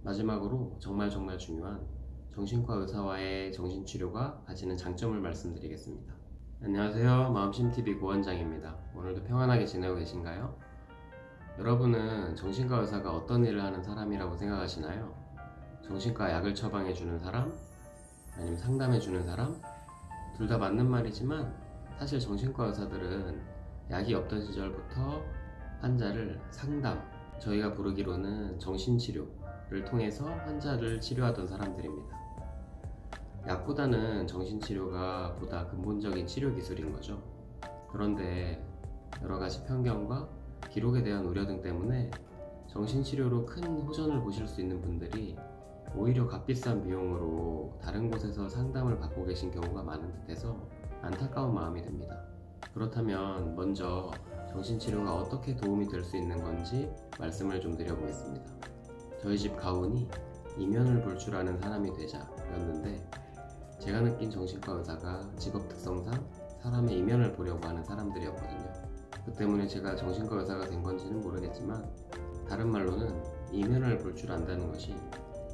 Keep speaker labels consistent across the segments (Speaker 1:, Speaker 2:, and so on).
Speaker 1: 마지막으로 정말 중요한 정신과 의사와의 정신치료가 가지는 장점을 말씀드리겠습니다. 안녕하세요. 마음심TV 고원장입니다. 오늘도 평안하게 지내고 계신가요? 여러분은 정신과 의사가 어떤 일을 하는 사람이라고 생각하시나요? 정신과 약을 처방해주는 사람? 아니면 상담해주는 사람? 둘 다 맞는 말이지만 사실 정신과 의사들은 약이 없던 시절부터 환자를 상담, 저희가 부르기로는 정신치료를 통해서 환자를 치료하던 사람들입니다. 약보다는 정신치료가 보다 근본적인 치료 기술인 거죠. 그런데 여러 가지 편견과 기록에 대한 우려 등 때문에 정신치료로 큰 호전을 보실 수 있는 분들이 오히려 값비싼 비용으로 다른 곳에서 상담을 받고 계신 경우가 많은 듯해서 안타까운 마음이 듭니다. 그렇다면 먼저 정신치료가 어떻게 도움이 될 수 있는 건지 말씀을 좀 드려보겠습니다. 저희 집 가훈이 이면을 볼 줄 아는 사람이 되자였는데, 제가 느낀 정신과 의사가 직업 특성상 사람의 이면을 보려고 하는 사람들이었거든요. 그 때문에 제가 정신과 의사가 된 건지는 모르겠지만, 다른 말로는 이면을 볼 줄 안다는 것이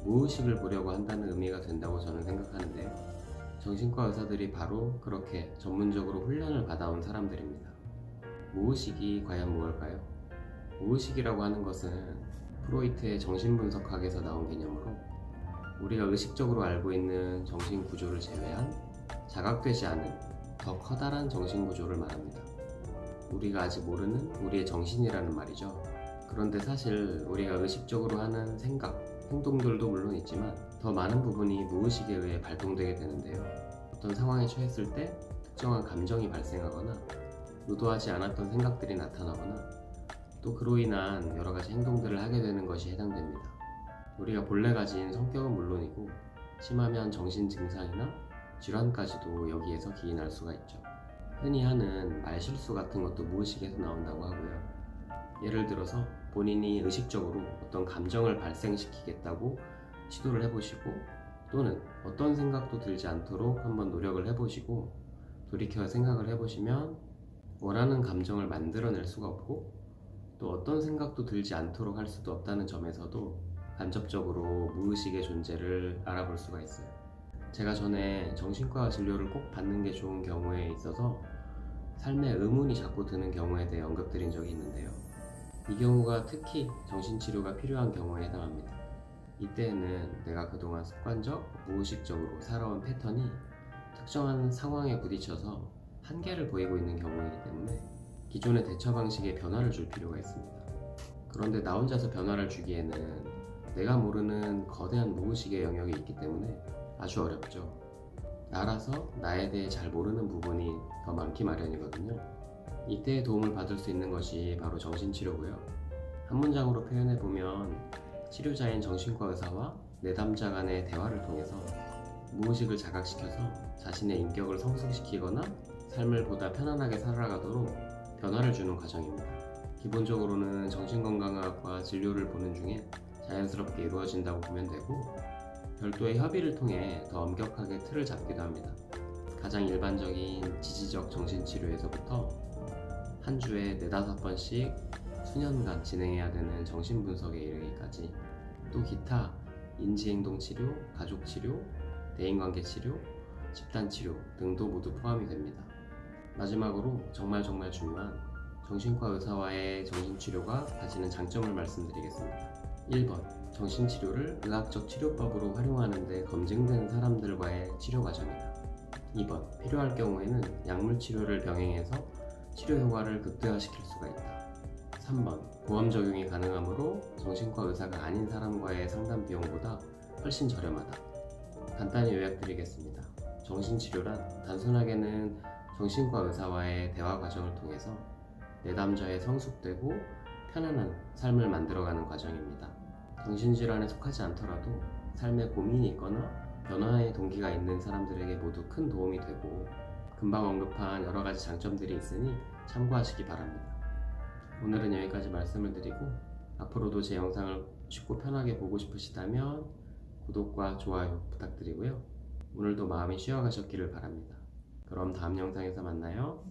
Speaker 1: 무의식을 보려고 한다는 의미가 된다고 저는 생각하는데요. 정신과 의사들이 바로 그렇게 전문적으로 훈련을 받아온 사람들입니다. 무의식이 과연 무엇일까요? 무의식이라고 하는 것은 프로이트의 정신분석학에서 나온 개념으로 우리가 의식적으로 알고 있는 정신구조를 제외한 자각되지 않은 더 커다란 정신구조를 말합니다. 우리가 아직 모르는 우리의 정신이라는 말이죠. 그런데 사실 우리가 의식적으로 하는 생각, 행동들도 물론 있지만 더 많은 부분이 무의식에 의해 발동되게 되는데요. 어떤 상황에 처했을 때 특정한 감정이 발생하거나 의도하지 않았던 생각들이 나타나거나 또 그로 인한 여러 가지 행동들을 하게 되는 것이 해당됩니다. 우리가 본래 가진 성격은 물론이고 심하면 정신 증상이나 질환까지도 여기에서 기인할 수가 있죠. 흔히 하는 말실수 같은 것도 무의식에서 나온다고 하고요. 예를 들어서 본인이 의식적으로 어떤 감정을 발생시키겠다고 시도를 해보시고, 또는 어떤 생각도 들지 않도록 한번 노력을 해보시고 돌이켜 생각을 해보시면 원하는 감정을 만들어낼 수가 없고, 또 어떤 생각도 들지 않도록 할 수도 없다는 점에서도 간접적으로 무의식의 존재를 알아볼 수가 있어요. 제가 전에 정신과 진료를 꼭 받는 게 좋은 경우에 있어서 삶에 의문이 자꾸 드는 경우에 대해 언급드린 적이 있는데요. 이 경우가 특히 정신치료가 필요한 경우에 해당합니다. 이때에는 내가 그동안 습관적, 무의식적으로 살아온 패턴이 특정한 상황에 부딪혀서 한계를 보이고 있는 경우이기 때문에 기존의 대처 방식에 변화를 줄 필요가 있습니다. 그런데 나 혼자서 변화를 주기에는 내가 모르는 거대한 무의식의 영역이 있기 때문에 아주 어렵죠. 나라서 나에 대해 잘 모르는 부분이 더 많기 마련이거든요. 이때의 도움을 받을 수 있는 것이 바로 정신치료고요. 한 문장으로 표현해보면 치료자인 정신과 의사와 내담자 간의 대화를 통해서 무의식을 자각시켜서 자신의 인격을 성숙시키거나 삶을 보다 편안하게 살아가도록 변화를 주는 과정입니다. 기본적으로는 정신건강의학과 진료를 보는 중에 자연스럽게 이루어진다고 보면 되고, 별도의 협의를 통해 더 엄격하게 틀을 잡기도 합니다. 가장 일반적인 지지적 정신치료에서부터 한 주에 4-5번씩 수년간 진행해야 되는 정신분석에 이르기까지, 또 기타 인지행동치료, 가족치료, 대인관계치료, 집단치료 등도 모두 포함이 됩니다. 마지막으로 정말 중요한 정신과 의사와의 정신치료가 가지는 장점을 말씀드리겠습니다. 1번, 정신치료를 의학적 치료법으로 활용하는 데 검증된 사람들과의 치료 과정이다. 2번, 필요할 경우에는 약물치료를 병행해서 치료 효과를 극대화시킬 수가 있다. 3번, 보험 적용이 가능하므로 정신과 의사가 아닌 사람과의 상담 비용보다 훨씬 저렴하다. 간단히 요약드리겠습니다. 정신치료란 단순하게는 정신과 의사와의 대화 과정을 통해서 내담자의 성숙되고 편안한 삶을 만들어가는 과정입니다. 정신질환에 속하지 않더라도 삶에 고민이 있거나 변화의 동기가 있는 사람들에게 모두 큰 도움이 되고, 금방 언급한 여러 가지 장점들이 있으니 참고하시기 바랍니다. 오늘은 여기까지 말씀을 드리고, 앞으로도 제 영상을 쉽고 편하게 보고 싶으시다면 구독과 좋아요 부탁드리고요. 오늘도 마음이 쉬어가셨기를 바랍니다. 그럼 다음 영상에서 만나요.